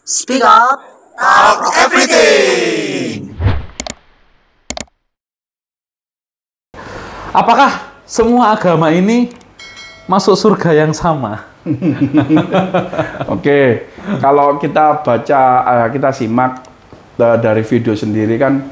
Speak up, talk everything. Apakah semua agama ini masuk surga yang sama? Oke, kalau kita baca, kita simak dari video sendiri kan,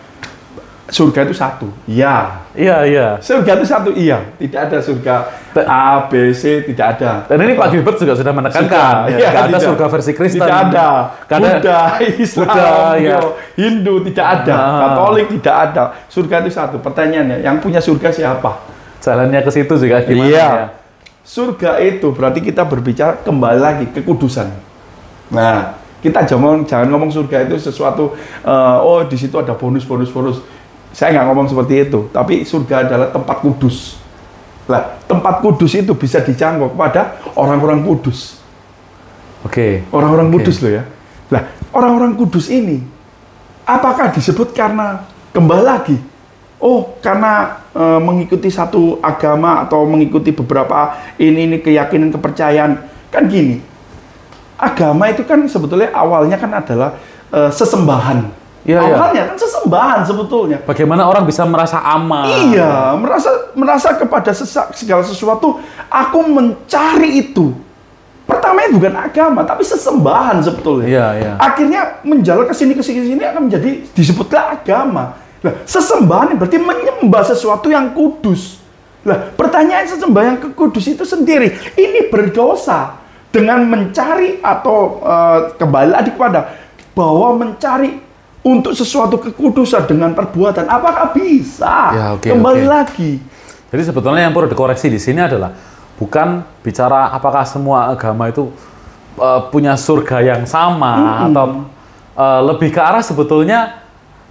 surga itu satu, iya. Iya. Surga itu satu, iya. Tidak ada surga A, B, C, tidak ada. Dan ini Pak Gilbert juga sudah menekankan, Iya, tidak ada tidak. surga versi Kristen. Tidak ada. Karena Buddha, Islam, ya. Hindu, tidak ada. Katolik, tidak ada. Surga itu satu. Pertanyaannya, yang punya surga siapa? Jalannya ke situ juga gimana Iya. ya? Surga itu berarti kita berbicara kembali lagi kekudusan. Nah, kita jangan ngomong surga itu sesuatu, oh di situ ada bonus. Saya nggak ngomong seperti itu, tapi surga adalah tempat kudus. Lah, tempat kudus itu bisa dijangkau kepada orang-orang kudus. Oke. Orang-orang kudus loh ya. Lah, orang-orang kudus ini, apakah disebut karena kembali lagi? Oh, karena mengikuti satu agama atau mengikuti beberapa ini keyakinan, kepercayaan. Kan gini, agama itu kan sebetulnya awalnya kan adalah sesembahan. Iya. Awalnya kan sesembahan sebetulnya. Bagaimana orang bisa merasa aman? Iya, merasa kepada segala sesuatu, aku mencari itu. Pertamanya bukan agama, tapi sesembahan sebetulnya. Iya. Akhirnya menjalar ke sini akan menjadi disebutlah agama. Nah, sesembahan berarti menyembah sesuatu yang kudus. Nah, pertanyaan sesembah yang kudus itu sendiri, ini berdosa dengan mencari atau kembali lagi kepada bahwa mencari untuk sesuatu kekudusan dengan perbuatan, apakah bisa? Ya, oke. Lagi. Jadi sebetulnya yang perlu dikoreksi di sini adalah bukan bicara apakah semua agama itu punya surga yang sama atau lebih ke arah sebetulnya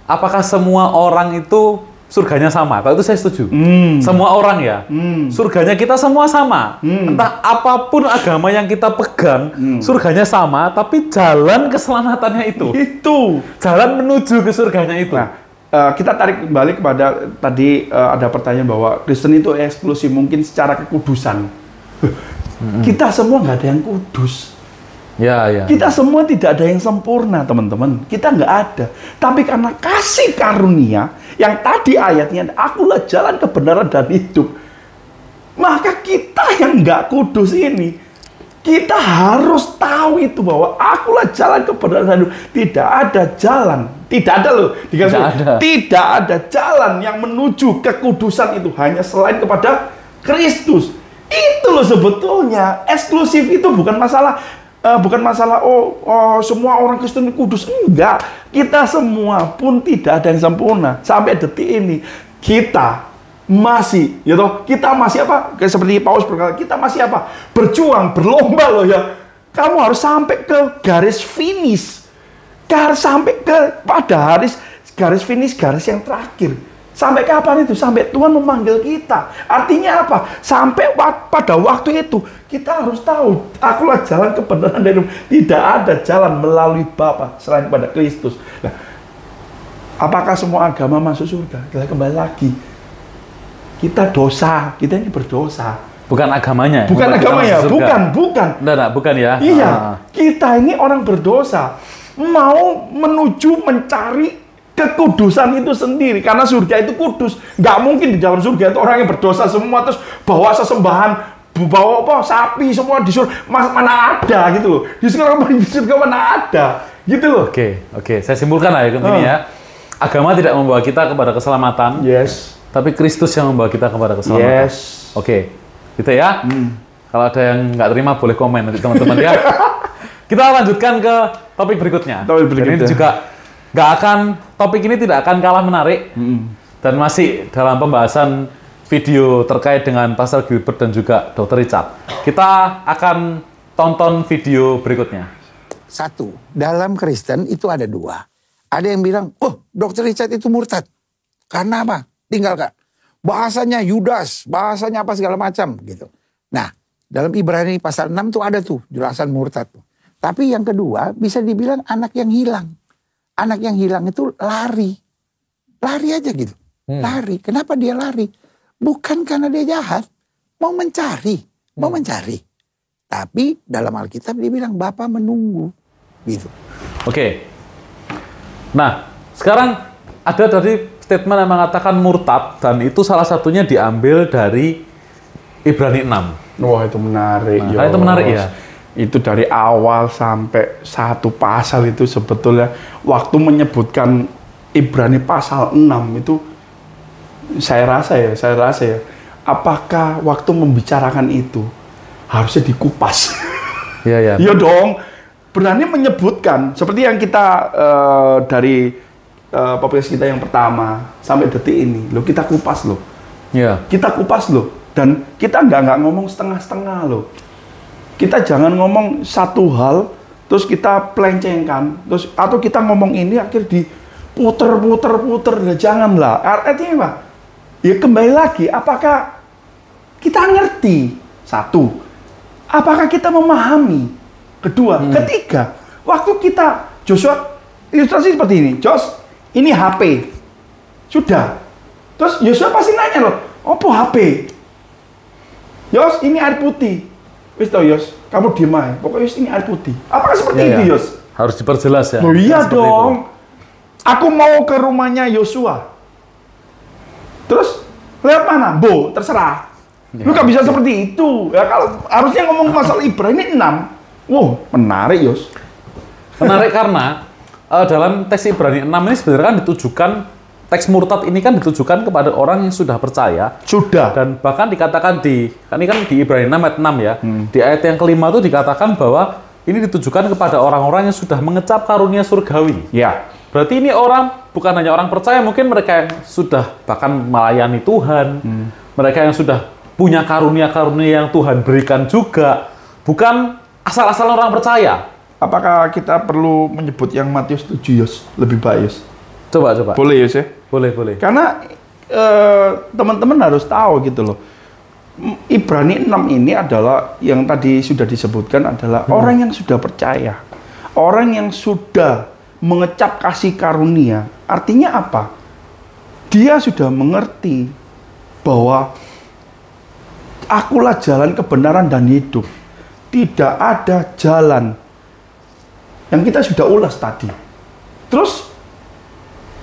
apakah semua orang itu surganya sama? Kalau itu saya setuju. Semua orang ya. Surganya kita semua sama. Entah apapun agama yang kita pegang, surganya sama, tapi jalan keselamatannya itu. Jalan menuju ke surganya itu. Nah, kita tarik kembali kepada tadi ada pertanyaan bahwa Kristen itu eksklusif mungkin secara kekudusan. Kita semua nggak ada yang kudus. Ya. Kita semua tidak ada yang sempurna, teman-teman. Kita nggak ada. Tapi karena kasih karunia, yang tadi ayatnya, akulah jalan kebenaran dan hidup. Maka kita yang nggak kudus ini, kita harus tahu itu bahwa akulah jalan kebenaran dan hidup. Tidak ada jalan. Tidak ada loh. Tidak ada jalan yang menuju kekudusan itu hanya selain kepada Kristus. Itu loh sebetulnya. Eksklusif itu bukan masalah semua orang Kristen kudus. Enggak, kita semua pun tidak ada yang sempurna. Sampai detik ini kita masih apa? Kayak seperti Paulus berkata, kita masih apa? Berjuang, berlomba loh ya. Kamu harus sampai ke garis finish. Sampai pada garis finish, garis yang terakhir. Sampai kapan itu? Sampai Tuhan memanggil kita. Artinya apa? Sampai pada waktu itu, kita harus tahu, akulah jalan kebenaran dan hidup. Tidak ada jalan melalui Bapa selain pada Kristus. Nah, apakah semua agama masuk surga? Kita kembali lagi. Kita dosa, kita ini berdosa. Bukan agamanya. Bukan agamanya, bukan. Enggak, bukan ya. Iya, kita ini orang berdosa. Mau menuju mencari kekudusan itu sendiri, karena surga itu kudus. Nggak mungkin di dalam surga itu orang yang berdosa semua terus bawa sesembahan, bawa sapi semua di surga. Mana ada gitu loh. Di surga mana ada gitu loh. Oke. Saya simpulkan lah ya ini ya. Agama tidak membawa kita kepada keselamatan. Yes. Tapi Kristus yang membawa kita kepada keselamatan. Yes. Oke. Gitu ya. Kalau ada yang nggak terima boleh komen nanti teman-teman ya. Kita lanjutkan ke topik berikutnya. Ini juga topik ini tidak akan kalah menarik dan masih dalam pembahasan video terkait dengan Pastor Gilbert dan juga Dr. Richard. Kita akan tonton video berikutnya. Satu, dalam Kristen itu ada dua. Ada yang bilang, Dr. Richard itu murtad. Karena apa? Tinggalkan. Bahasanya Yudas, bahasanya apa segala macam gitu. Nah, dalam Ibrani pasal 6 tuh ada tuh jelasan murtad. Tapi yang kedua bisa dibilang anak yang hilang. Anak yang hilang itu lari aja gitu, lari. Kenapa dia lari? Bukan karena dia jahat, mau mencari. Tapi dalam Alkitab dia bilang Bapa menunggu, gitu. Oke. Nah, sekarang ada dari statement yang mengatakan murtad dan itu salah satunya diambil dari Ibrani 6. Wah, itu menarik. Nah, itu menarik ya. Itu dari awal sampai satu pasal itu sebetulnya waktu menyebutkan Ibrani pasal 6 itu saya rasa ya, apakah waktu membicarakan itu harusnya dikupas? Iya. Iya dong, berani menyebutkan seperti yang kita dari podcast kita yang pertama sampai detik ini, loh kita kupas loh. Iya. Kita kupas loh, dan kita nggak ngomong setengah-setengah loh. Kita jangan ngomong satu hal terus kita pelencengkan, terus atau kita ngomong ini akhir diputer-puter, nah, janganlah. Artinya apa? Ya kembali lagi, apakah kita ngerti? Satu, apakah kita memahami? Kedua, ketiga, waktu kita Joshua ilustrasi seperti ini, Jos, ini HP, sudah. Terus Joshua pasti nanya loh, apa HP? Yos, ini air putih. Wis toh Yos, kamu diem aja. Pokoknya Yos, ini air putih. Apakah seperti itu Yos? Harus diperjelas ya. Oh iya Seperti dong. itu. Aku mau ke rumahnya Yosua. Terus lewat mana? Bo, terserah. Lu gak bisa seperti itu. Ya kalau harusnya ngomong masalah Ibrani 6. Wow, menarik Yos. Menarik karena dalam teks Ibrani 6 ini sebenarnya kan ditujukan, teks murtad ini kan ditujukan kepada orang yang sudah percaya. Sudah. Dan bahkan dikatakan ini kan di Ibrani 6 ayat 6 ya. Di ayat yang kelima itu dikatakan bahwa ini ditujukan kepada orang-orang yang sudah mengecap karunia surgawi. Ya. Berarti ini orang bukan hanya orang percaya, mungkin mereka yang sudah bahkan melayani Tuhan, mereka yang sudah punya karunia-karunia yang Tuhan berikan juga, bukan asal-asal orang percaya. Apakah kita perlu menyebut yang Matius 7 Yos? Lebih baik Yos. Coba. Boleh Yos ya? Boleh. Karena teman-teman harus tahu gitu loh. Ibrani 6 ini adalah yang tadi sudah disebutkan adalah orang yang sudah percaya. Orang yang sudah mengecap kasih karunia. Artinya apa? Dia sudah mengerti bahwa akulah jalan kebenaran dan hidup. Tidak ada jalan. Yang kita sudah ulas tadi. Terus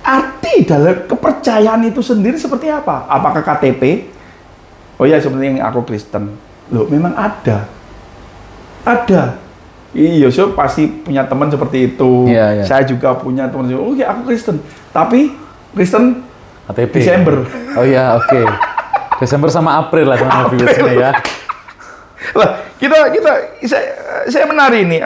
arti dalam kepercayaan itu sendiri seperti apa? Apakah KTP? Oh ya, seperti yang aku Kristen. Loh, memang ada. Ada. Iya, so pasti punya teman seperti itu. Iya. Saya juga punya teman seperti itu. Oh ya, aku Kristen. Tapi Kristen KTP. Desember. Oh ya, oke. Desember sama April lah sama biasanya ya. Lah, saya menari ini.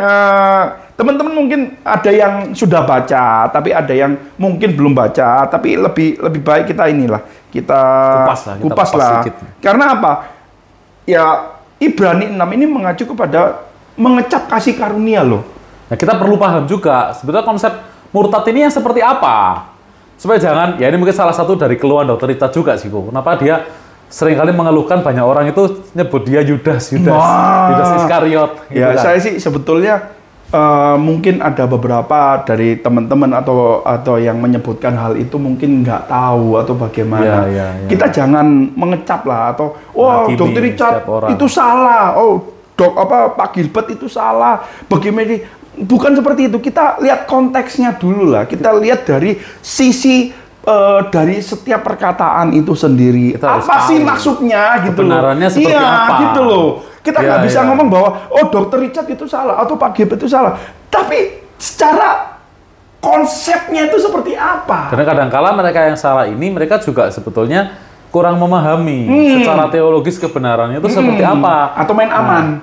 Teman-teman mungkin ada yang sudah baca, tapi ada yang mungkin belum baca, tapi lebih baik kita kita kupas lah. Sedikit. Karena apa? Ya Ibrani 6 ini mengacu kepada mengecap kasih karunia loh. Nah, kita perlu paham juga sebetulnya konsep murtad ini yang seperti apa. Supaya jangan, ya ini mungkin salah satu dari keluhan Dr. Richard juga sih, kok. Kenapa dia seringkali mengeluhkan banyak orang itu nyebut dia Yudas Iskariot. Gitu Ya, kan. saya sih sebetulnya mungkin ada beberapa dari teman-teman atau yang menyebutkan hal itu mungkin nggak tahu atau bagaimana. Ya. Kita jangan mengecap lah atau Menghakimi Dr. Richard setiap orang. itu salah. Pak Gilbert itu salah. Bagaimana? Bukan seperti itu. Kita lihat konteksnya dulu lah. Kita lihat dari sisi dari setiap perkataan itu sendiri. Kita harus apa sih tahu maksudnya gitu loh. kebenarannya seperti apa. Gitu loh. Kita nggak bisa Iya. ngomong bahwa Dr. Richard itu salah atau Pak Gilbert itu salah. Tapi secara konsepnya itu seperti apa? Karena kadang-kala mereka yang salah ini mereka juga sebetulnya kurang memahami secara teologis kebenarannya itu seperti apa. Atau main aman.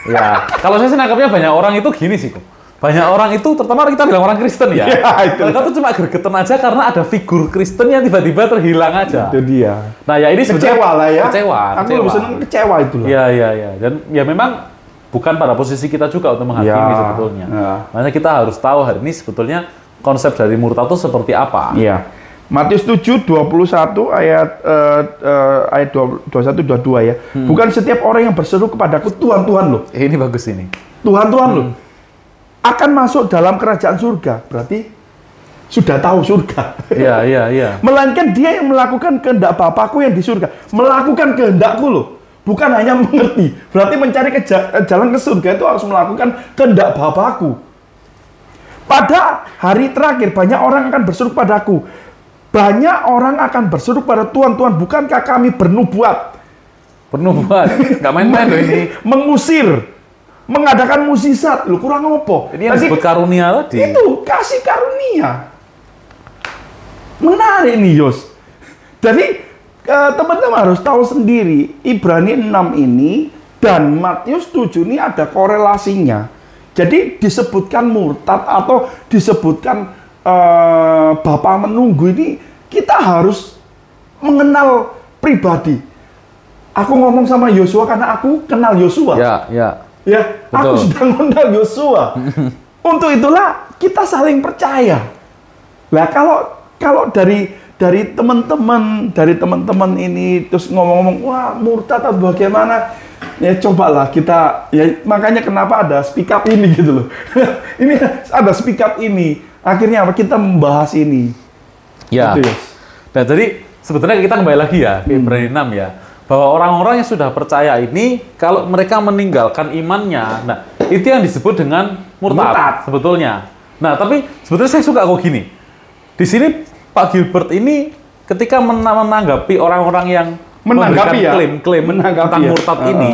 Ya, kalau saya sih nangkapnya banyak orang itu gini sih, kok. Banyak orang itu, terutama kita bilang orang Kristen ya. Ya, itu. Mereka tuh cuma gergeten aja karena ada figur Kristen yang tiba-tiba terhilang aja. Itu dia. Nah, ya ini sebetulnya Kecewa lah ya. Kecewa. Aku lebih senang kecewa itu lah. Iya. Dan ya memang bukan pada posisi kita juga untuk menghakimi Ya, sebetulnya. ya. Makanya kita harus tahu hari ini sebetulnya konsep dari murtad itu seperti apa. Iya. Matius 7:21 ayat 21 22 ya. Bukan setiap orang yang berseru kepadaku Tuhan Tuhan loh. Ini bagus ini. Tuhan Tuhan loh. Akan masuk dalam kerajaan surga. Berarti sudah tahu surga. Iya. Melainkan dia yang melakukan kehendak Bapakku yang di surga. Melakukan kehendakku loh. Bukan hanya mengerti. Berarti mencari jalan ke surga itu harus melakukan kehendak Bapakku. Pada hari terakhir banyak orang akan berseru padaku. Banyak orang akan berseru pada Tuhan, Tuhan, bukankah kami bernubuat? Bernubuat, nggak main-main loh ini. Mengusir, mengadakan mukjizat. Lu kurang apa? Ini yang disebut karunia tadi. Itu kasih karunia. Menarik nih, Yos. Jadi teman-teman harus tahu sendiri, Ibrani 6 ini dan Matius 7 ini ada korelasinya. Jadi disebutkan murtad atau disebutkan Bapa menunggu ini, kita harus mengenal pribadi. Aku ngomong sama Yosua karena aku kenal Yosua. Ya, aku sudah mengenal Yosua. Untuk itulah kita saling percaya. Nah, kalau dari teman-teman ini terus ngomong-ngomong, wah murtad atau bagaimana? Ya cobalah kita, ya makanya kenapa ada speak up ini gitu loh. Ini ada speak up ini. Akhirnya apa? Kita membahas ini. Ya. Gitu, yes. Nah, jadi sebetulnya kita kembali lagi ya ke Ibrani 6 ya. Bahwa orang-orang yang sudah percaya ini, kalau mereka meninggalkan imannya, nah itu yang disebut dengan murtad sebetulnya. Nah, tapi sebetulnya saya suka kok gini. Di sini Pak Gilbert ini ketika menanggapi orang-orang yang memberikan klaim tentang murtad ini,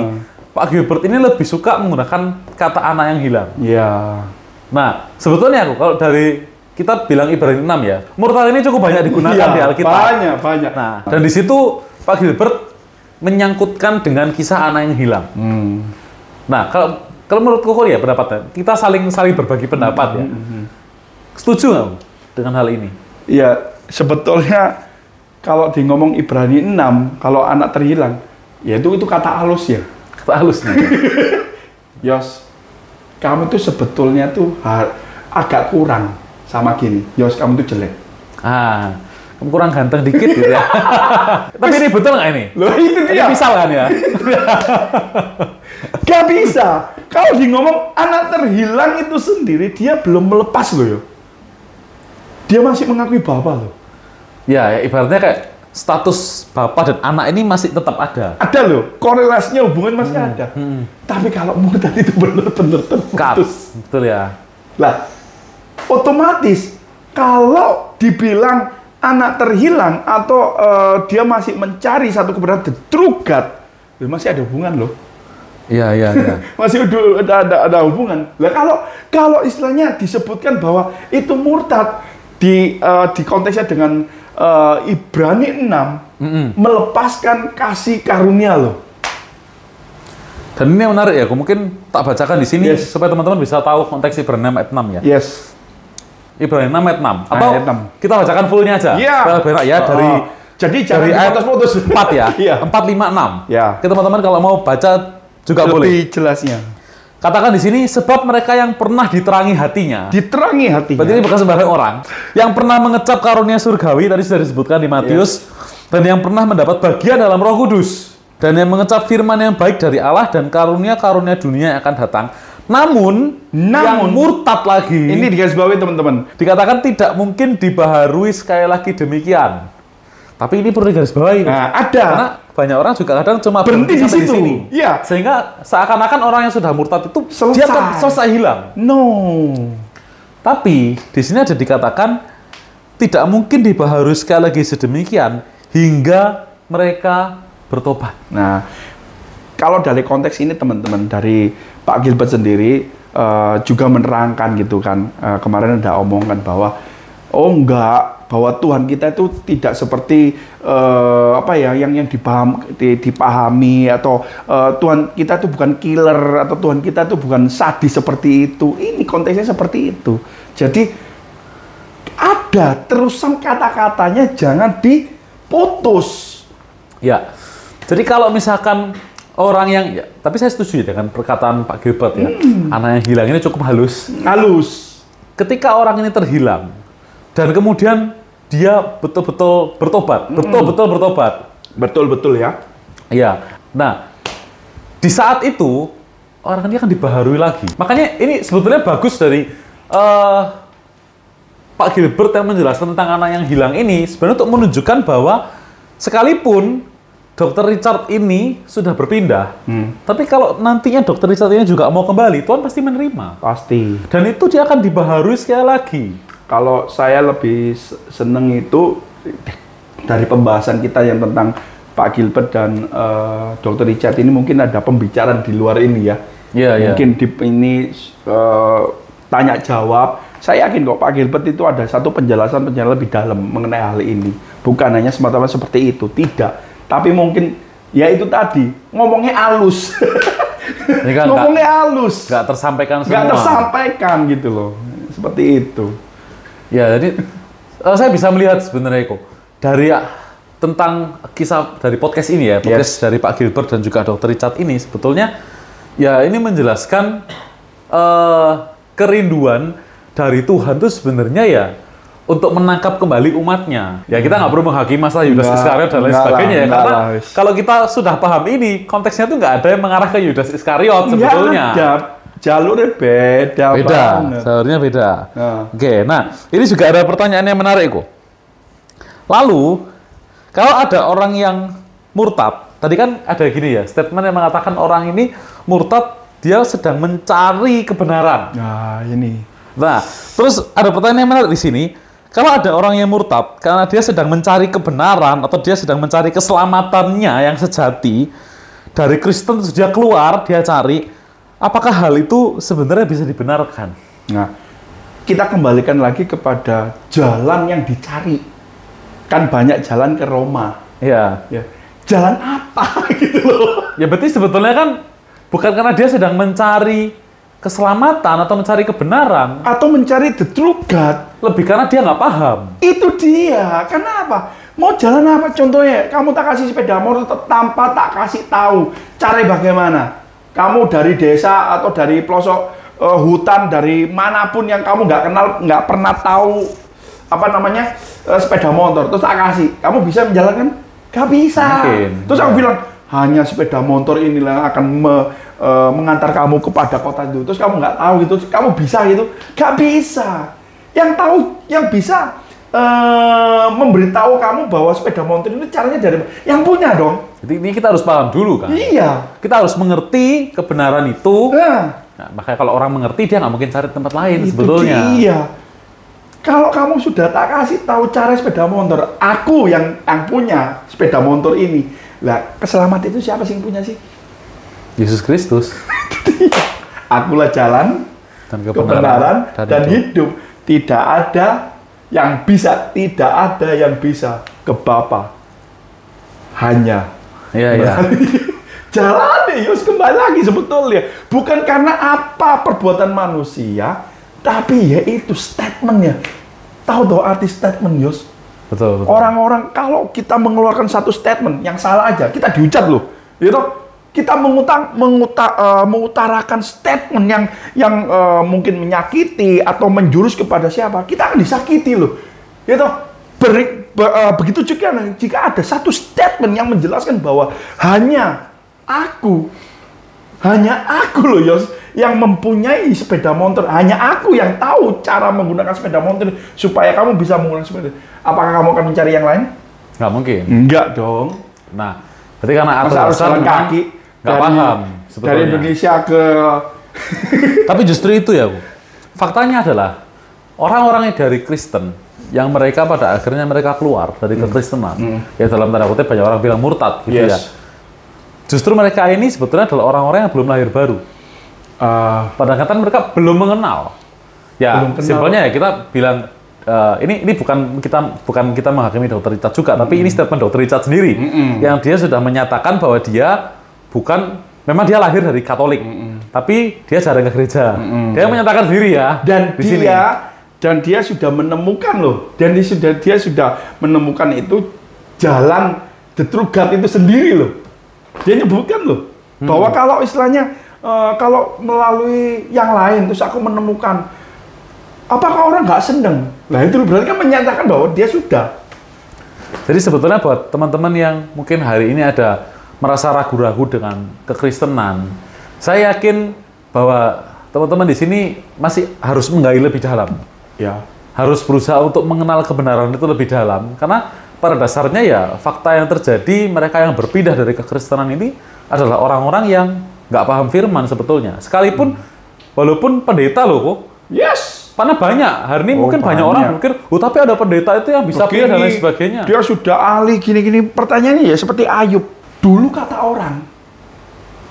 Pak Gilbert ini lebih suka menggunakan kata anak yang hilang. Iya. Nah, sebetulnya kalau dari kita bilang Ibrani 6 ya, murtad ini cukup banyak digunakan di Alkitab. Banyak. Nah, dan di situ Pak Gilbert menyangkutkan dengan kisah anak yang hilang. Nah, kalau menurut Koko ya pendapatnya, kita saling berbagi pendapat ya. Setuju nggak dengan hal ini? Iya, sebetulnya kalau di ngomong Ibrani 6, kalau anak terhilang, ya itu kata halus ya. Kata halusnya. Yos, kamu tuh sebetulnya tuh agak kurang sama gini. Yos, kamu tuh jelek. Kamu kurang ganteng dikit gitu ya. Tapi ini betul nggak ini? Loh, itu dia. Ini misal kan ya? Gak bisa. Kalau di ngomong anak terhilang itu sendiri, dia belum melepas loh ya. Dia masih mengakui bapak loh. Ya, ibaratnya kayak status bapak dan anak ini masih tetap ada. Ada loh, korelasinya hubungan masih ada. Tapi kalau murtad itu benar-benar terputus. Betul ya. Lah, otomatis kalau dibilang anak terhilang atau dia masih mencari satu kebenaran, the true God, masih ada hubungan loh. Iya. Masih ada hubungan. Lah kalau istilahnya disebutkan bahwa itu murtad di konteksnya dengan Ibrani 6 melepaskan kasih karunia loh. Dan ini yang menarik ya, aku mungkin tak bacakan di sini supaya teman-teman bisa tahu konteks Ibrani 6 ayat 6 ya. Yes. Ibrani 6 ayat 6. Atau ayat 6. Kita bacakan fullnya aja. Iya. Ya dari jadi ayat putus 4 ya. Iya. 4, 5, 6. Ya. Oke, teman-teman kalau mau baca juga lebih boleh. Lebih jelasnya. Katakan di sini, sebab mereka yang pernah diterangi hatinya. Diterangi hatinya. Berarti ini bukan sembarang orang. Yang pernah mengecap karunia surgawi, tadi sudah disebutkan di Matius. Dan yang pernah mendapat bagian dalam Roh Kudus. Dan yang mengecap firman yang baik dari Allah dan karunia-karunia dunia yang akan datang. Namun yang murtad lagi. Ini digarisbawahi teman-teman. Dikatakan tidak mungkin dibaharui sekali lagi demikian. Tapi ini perlu digarisbawahi. Nah, ada. Karena banyak orang juga kadang cuma berhenti di situ. Iya. Sehingga seakan-akan orang yang sudah murtad itu dia akan selesai hilang. No. Tapi di sini ada dikatakan tidak mungkin dibaharui sekali lagi sedemikian hingga mereka bertobat. Nah, kalau dari konteks ini teman-teman, dari Pak Gilbert sendiri juga menerangkan gitu kan, kemarin ada omongan bahwa bahwa Tuhan kita itu tidak seperti yang dipahami atau Tuhan kita itu bukan killer atau Tuhan kita itu bukan sadis seperti itu. Ini konteksnya seperti itu. Jadi ada terusan kata-katanya, jangan diputus. Ya. Jadi kalau misalkan orang yang, tapi saya setuju dengan perkataan Pak Gilbert ya, anak yang hilang ini cukup halus. Ketika orang ini terhilang dan kemudian dia betul-betul bertobat, betul-betul bertobat. Betul-betul ya. Iya. Nah, di saat itu orang ini akan dibaharui lagi. Makanya ini sebetulnya bagus dari Pak Gilbert yang menjelaskan tentang anak yang hilang ini sebenarnya untuk menunjukkan bahwa sekalipun Dr. Richard ini sudah berpindah, tapi kalau nantinya Dr. Richard ini juga mau kembali, Tuhan pasti menerima. Pasti. Dan itu dia akan dibaharui sekali lagi. Kalau saya lebih seneng itu dari pembahasan kita yang tentang Pak Gilbert dan Dr. Richard ini, mungkin ada pembicaraan di luar ini ya. Iya, Mungkin di ini tanya jawab. Saya yakin kok Pak Gilbert itu ada satu penjelasan lebih dalam mengenai hal ini. Bukan hanya semata-mata seperti itu, tidak. Tapi mungkin ya itu tadi ngomongnya halus. Ini kan ngomongnya halus. Nggak tersampaikan semua. Nggak tersampaikan gitu loh. Seperti itu. Ya, jadi saya bisa melihat sebenarnya kok dari tentang kisah dari podcast ini ya, podcast dari Pak Gilbert dan juga Dr. Richard ini sebetulnya ya ini menjelaskan kerinduan dari Tuhan itu sebenarnya ya untuk menangkap kembali umatnya. Ya kita nggak perlu menghakimi masalah Yudas Iskariot dan lain sebagainya ya, karena kalau kita sudah paham ini konteksnya tuh nggak ada yang mengarah ke Yudas Iskariot sebetulnya. Ya, jalurnya beda banget. Jalurnya beda. Oke, nah ini juga ada pertanyaan yang menarik kok. Lalu kalau ada orang yang murtad, tadi kan ada gini ya, statement yang mengatakan orang ini murtad, dia sedang mencari kebenaran. Nah, ini. Nah, terus ada pertanyaan yang menarik di sini. Kalau ada orang yang murtad karena dia sedang mencari kebenaran atau dia sedang mencari keselamatannya yang sejati dari Kristen, dia keluar, dia cari, apakah hal itu sebenarnya bisa dibenarkan? Nah, kita kembalikan lagi kepada jalan yang dicari. Kan banyak jalan ke Roma. Iya. Ya. Jalan apa gitu loh. Ya berarti sebetulnya kan bukan karena dia sedang mencari keselamatan atau mencari kebenaran. Atau mencari the true God. Lebih karena dia nggak paham. Itu dia. Kenapa? Mau jalan apa? Contohnya, kamu tak kasih sepeda motor tanpa tak kasih tahu cara bagaimana. Kamu dari desa atau dari pelosok hutan, dari manapun yang kamu nggak kenal, nggak pernah tahu apa namanya sepeda motor, terus tak kasih, kamu bisa menjalankan? Gak bisa. Mungkin. Terus aku bilang, hanya sepeda motor inilah akan mengantar kamu kepada kota itu. Terus kamu nggak tahu gitu, kamu bisa gitu? Gak bisa. Yang tahu, yang bisa memberitahu kamu bahwa sepeda motor ini caranya dari yang punya dong. Jadi ini kita harus paham dulu kan. Iya. Kita harus mengerti kebenaran itu. Nah, makanya kalau orang mengerti dia nggak mungkin cari tempat lain Itu sebetulnya. Iya. Kalau kamu sudah tak kasih tahu cara sepeda motor, aku yang punya sepeda motor ini, lah keselamatan itu siapa sih yang punya sih? Yesus Kristus. Akulah jalan, Dan kebenaran dan hidup. Tidak ada yang bisa, tidak ada yang bisa ke Bapa. Hanya Iya. jalan Yus, kembali lagi sebetulnya. Bukan karena apa perbuatan manusia, tapi yaitu statementnya. Tahu tuh arti statement, Yus? Betul. Orang-orang kalau kita mengeluarkan satu statement yang salah aja, kita dihujat loh. Gitu. Kita mengutarakan statement yang mungkin menyakiti atau menjurus kepada siapa, kita akan disakiti loh. Gitu. Begitu juga jika ada satu statement yang menjelaskan bahwa hanya aku loh Yos yang mempunyai sepeda motor, hanya aku yang tahu cara menggunakan sepeda motor supaya kamu bisa menggunakan sepeda. Apakah kamu akan mencari yang lain? Nggak mungkin. Enggak dong. Nah, berarti karena Masa harus jalan kaki nggak paham sebetulnya. dari Indonesia ke Tapi justru itu ya, Bu. Faktanya adalah orang-orang yang dari Kristen yang mereka pada akhirnya mereka keluar dari kekristenan. Ya dalam tanda kutip banyak orang bilang murtad gitu ya. Justru mereka ini sebetulnya adalah orang-orang yang belum lahir baru. Padahal mereka belum mengenal. Ya, simpelnya ya kita bilang ini bukan kita menghakimi Dr. Richard juga, tapi ini statement Dr. Richard sendiri yang dia sudah menyatakan bahwa dia memang dia lahir dari Katolik, tapi dia jarang ke gereja. Dia menyatakan sendiri ya. Dan dia sudah menemukan loh, dan dia sudah menemukan itu jalan the true God itu sendiri loh. Dia nyebutkan loh bahwa kalau istilahnya kalau melalui yang lain terus aku menemukan, apakah orang nggak seneng? Nah itu berarti kan menyatakan bahwa dia sudah. Jadi sebetulnya buat teman-teman yang mungkin hari ini ada merasa ragu-ragu dengan kekristenan, saya yakin bahwa teman-teman di sini masih harus menggali lebih dalam. Ya. Harus berusaha untuk mengenal kebenaran itu lebih dalam, karena pada dasarnya ya fakta yang terjadi, mereka yang berpindah dari kekristenan ini adalah orang-orang yang nggak paham firman sebetulnya. Sekalipun walaupun pendeta loh kok. Yes. Karena banyak, hari ini mungkin banyak orang berpikir, tapi ada pendeta itu yang bisa pindah dan lain sebagainya. Dia sudah ahli gini-gini. Pertanyaannya ya seperti Ayub. Dulu kata orang.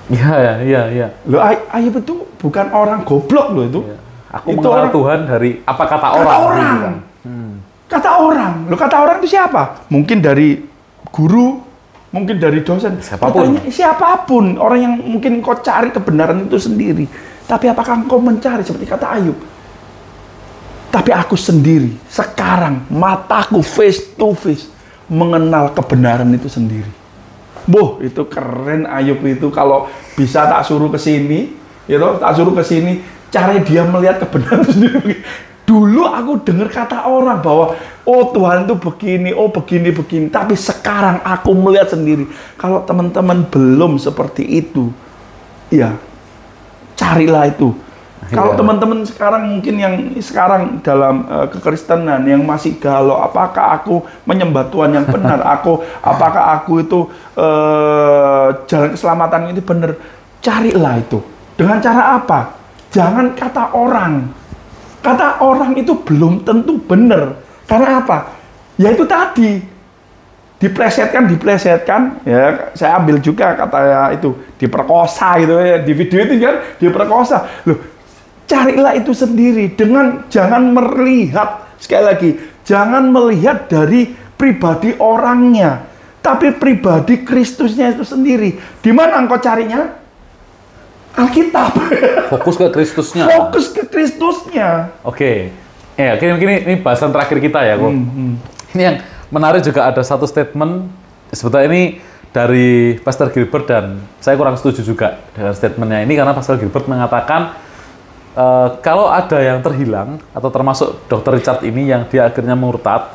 Iya. Loh, Ayub itu bukan orang goblok loh itu. Ya. Aku itu mengenal orang, Tuhan dari apa kata orang. Kata orang. Kata orang. Loh, kata orang itu siapa? Mungkin dari guru, mungkin dari dosen. Siapapun. Orang yang mungkin kau cari kebenaran itu sendiri. Tapi apakah engkau mencari seperti kata Ayub? Tapi aku sendiri, sekarang mataku face to face mengenal kebenaran itu sendiri. Boh, itu keren Ayub itu. Kalau bisa tak suruh ke sini, cara dia melihat kebenaran itu sendiri. Dulu aku dengar kata orang bahwa oh Tuhan itu begini, oh begini. Tapi sekarang aku melihat sendiri. Kalau teman-teman belum seperti itu, ya carilah itu. Kalau teman-teman sekarang mungkin yang sekarang dalam kekristenan yang masih galau, apakah aku menyembah Tuhan yang benar? Apakah aku itu jalan keselamatan itu benar? Carilah itu. Dengan cara apa? Jangan kata orang. Kata orang itu belum tentu benar. Karena apa? Ya itu tadi. Diplesetkan, ya saya ambil juga kata itu diperkosa gitu ya, di video itu kan diperkosa. Loh, carilah itu sendiri dengan jangan melihat, sekali lagi, jangan melihat dari pribadi orangnya, tapi pribadi Kristusnya itu sendiri. Di mana engkau carinya? Alkitab. Fokus ke Kristusnya. Fokus ke Kristusnya. Oke. Ya, ini bahasan terakhir kita ya, kok. Ini yang menarik juga ada satu statement, sebetulnya ini dari Pastor Gilbert dan saya kurang setuju juga dengan statementnya ini karena Pastor Gilbert mengatakan kalau ada yang terhilang atau termasuk Dr. Richard ini yang dia akhirnya murtad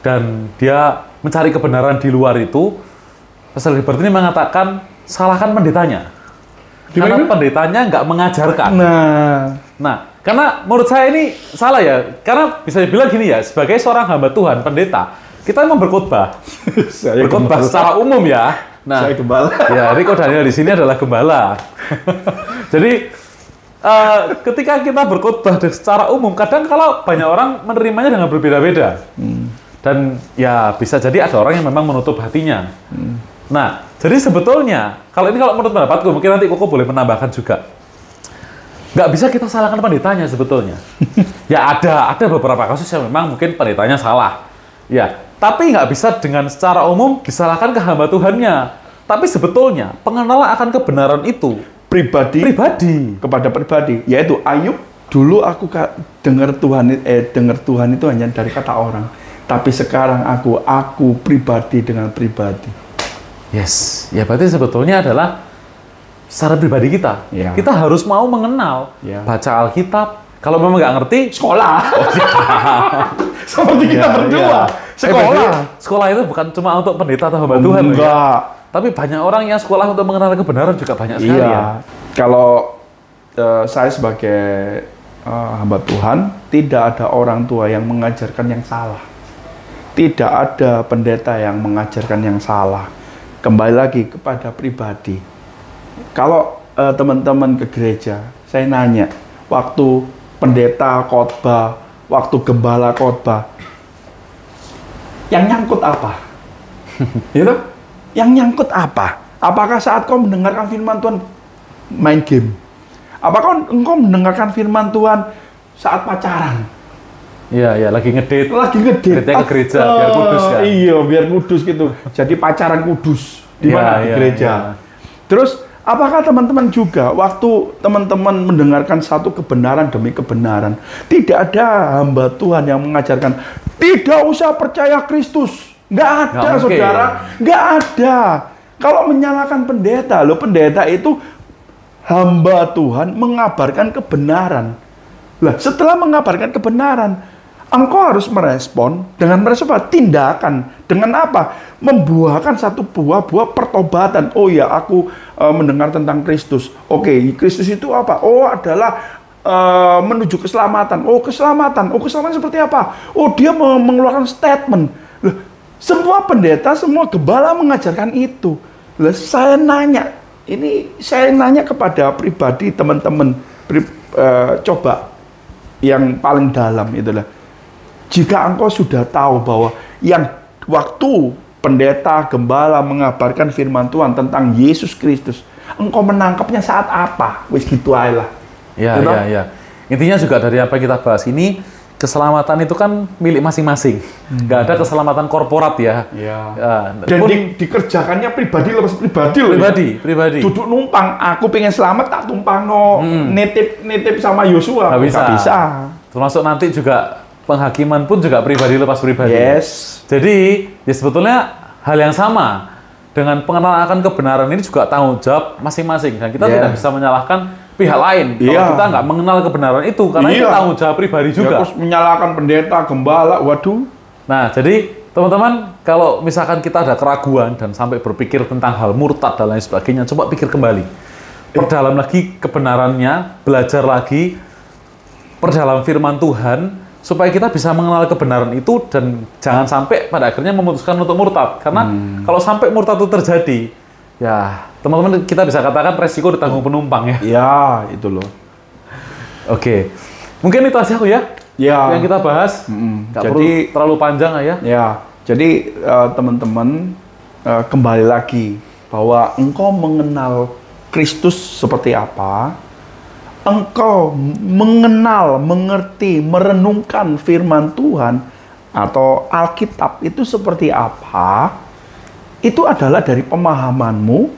dan dia mencari kebenaran di luar itu, Pastor Gilbert ini mengatakan salahkan pendetanya. Karena pendetanya nggak mengajarkan. Nah, karena menurut saya ini salah ya. Karena bisa dibilang gini ya, sebagai seorang hamba Tuhan, pendeta, kita memang berkhotbah. Berkhotbah secara umum ya. Nah, saya gembala. Ya, Rico Daniel di sini adalah gembala. Jadi, ketika kita berkhotbah secara umum, kadang kalau banyak orang menerimanya dengan berbeda-beda. Dan ya bisa jadi ada orang yang memang menutup hatinya. Nah, jadi sebetulnya, kalau menurut pendapatku, mungkin nanti Koko boleh menambahkan juga. Nggak bisa kita salahkan pendetanya sebetulnya. Ya ada beberapa kasus yang memang mungkin pendetanya salah. Ya, tapi nggak bisa dengan secara umum disalahkan ke hamba Tuhannya. Tapi sebetulnya pengenalan akan kebenaran itu pribadi kepada pribadi, yaitu Ayub. Dulu aku dengar Tuhan itu hanya dari kata orang, tapi sekarang aku pribadi dengan pribadi. Yes, ya berarti sebetulnya adalah secara pribadi kita. Ya. Kita harus mau mengenal, baca Alkitab. Kalau memang nggak ngerti, sekolah. Seperti kita berdua. Sekolah itu bukan cuma untuk pendeta atau hamba Tuhan. Enggak. Tapi banyak orang yang sekolah untuk mengenal kebenaran juga banyak sekali ya. Kalau saya sebagai hamba Tuhan, tidak ada orang tua yang mengajarkan yang salah. Tidak ada pendeta yang mengajarkan yang salah. Kembali lagi kepada pribadi. Kalau teman-teman ke gereja, saya nanya, waktu pendeta khotbah, waktu gembala khotbah, yang nyangkut apa? Gitu? Yang nyangkut apa? Apakah saat kau mendengarkan firman Tuhan main game? Apakah engkau mendengarkan firman Tuhan saat pacaran? Iya, lagi ngedate. Ngedate ke gereja, biar kudus ya. Iya, biar kudus gitu. Jadi pacaran kudus. Di mana? Di gereja. Terus, apakah teman-teman juga, waktu teman-teman mendengarkan satu kebenaran demi kebenaran, tidak ada hamba Tuhan yang mengajarkan, tidak usah percaya Kristus. Nggak ada, saudara. Nggak ada. Kalau menyalahkan pendeta, pendeta itu hamba Tuhan mengabarkan kebenaran. Lah, setelah mengabarkan kebenaran, engkau harus merespon dengan tindakan. Dengan apa? Membuahkan satu buah pertobatan. Oh ya, aku mendengar tentang Kristus. Oke, Kristus itu apa? Oh, adalah menuju keselamatan. Oh, keselamatan seperti apa? Oh, dia mengeluarkan statement. Loh, Semua pendeta, semua gembala mengajarkan itu. Lah saya nanya kepada pribadi teman-teman, coba yang paling dalam itulah. Jika engkau sudah tahu bahwa yang waktu pendeta, gembala mengabarkan firman Tuhan tentang Yesus Kristus, engkau menangkapnya saat apa? Wis gitu aja lah. Ya. Intinya juga dari apa yang kita bahas ini, keselamatan itu kan milik masing-masing. Nggak ada keselamatan korporat ya. Dan dikerjakannya pribadi lepas pribadi loh. Pribadi. Duduk numpang, aku pengen selamat tak tumpang nitip sama Yosua. Nggak bisa. Termasuk nanti juga penghakiman pun juga pribadi lepas pribadi. Yes. Jadi ya sebetulnya hal yang sama dengan pengenalan akan kebenaran ini juga tanggung jawab masing-masing, dan kita tidak bisa menyalahkan pihak lain kalau kita nggak mengenal kebenaran itu, karena itu tanggung jawab pribadi juga. Terus menyalahkan pendeta, gembala, waduh. Nah, jadi teman-teman, kalau misalkan kita ada keraguan dan sampai berpikir tentang hal murtad dan lain sebagainya, coba pikir kembali, perdalam lagi kebenarannya, belajar lagi, perdalam firman Tuhan, supaya kita bisa mengenal kebenaran itu dan jangan sampai pada akhirnya memutuskan untuk murtad. Karena kalau sampai murtad itu terjadi, ya teman-teman kita bisa katakan resiko ditanggung penumpang ya. Ya, itu loh. Oke. Mungkin itu aja yang kita bahas. Nggak perlu terlalu panjang ya. Ya, jadi teman-teman kembali lagi bahwa engkau mengenal Kristus seperti apa, engkau mengenal, mengerti, merenungkan firman Tuhan atau Alkitab itu seperti apa, itu adalah dari pemahamanmu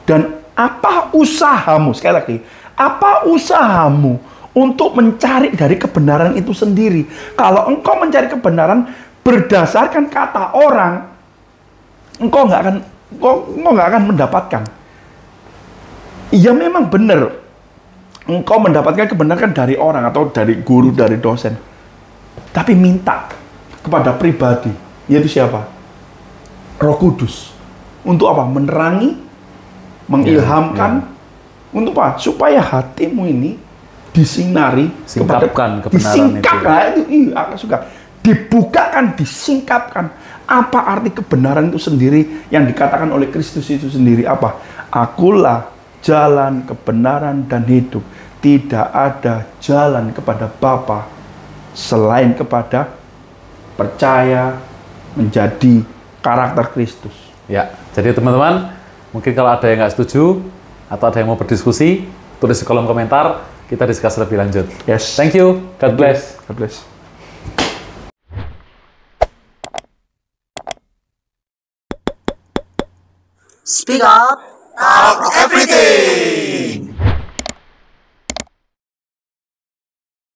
dan apa usahamu, sekali lagi, apa usahamu untuk mencari dari kebenaran itu sendiri. Kalau engkau mencari kebenaran berdasarkan kata orang, engkau nggak akan mendapatkan. Ya memang benar, engkau mendapatkan kebenaran dari orang atau dari guru, dari dosen. Tapi minta kepada pribadi, yaitu siapa? Roh Kudus. Untuk apa? Menerangi, mengilhamkan. Untuk apa? Supaya hatimu ini disinari, singkapkan kebenaran disingkap, itu. Nah, itu aku suka. Dibukakan, disingkapkan. Apa arti kebenaran itu sendiri yang dikatakan oleh Kristus itu sendiri? Apa? Akulah jalan, kebenaran, dan hidup. Tidak ada jalan kepada Bapa selain kepada percaya menjadi karakter Kristus. Ya, jadi teman-teman, mungkin kalau ada yang nggak setuju atau ada yang mau berdiskusi, tulis di kolom komentar, kita diskus lebih lanjut. Yes. Thank you. God bless. God bless. Speak up, talk everything.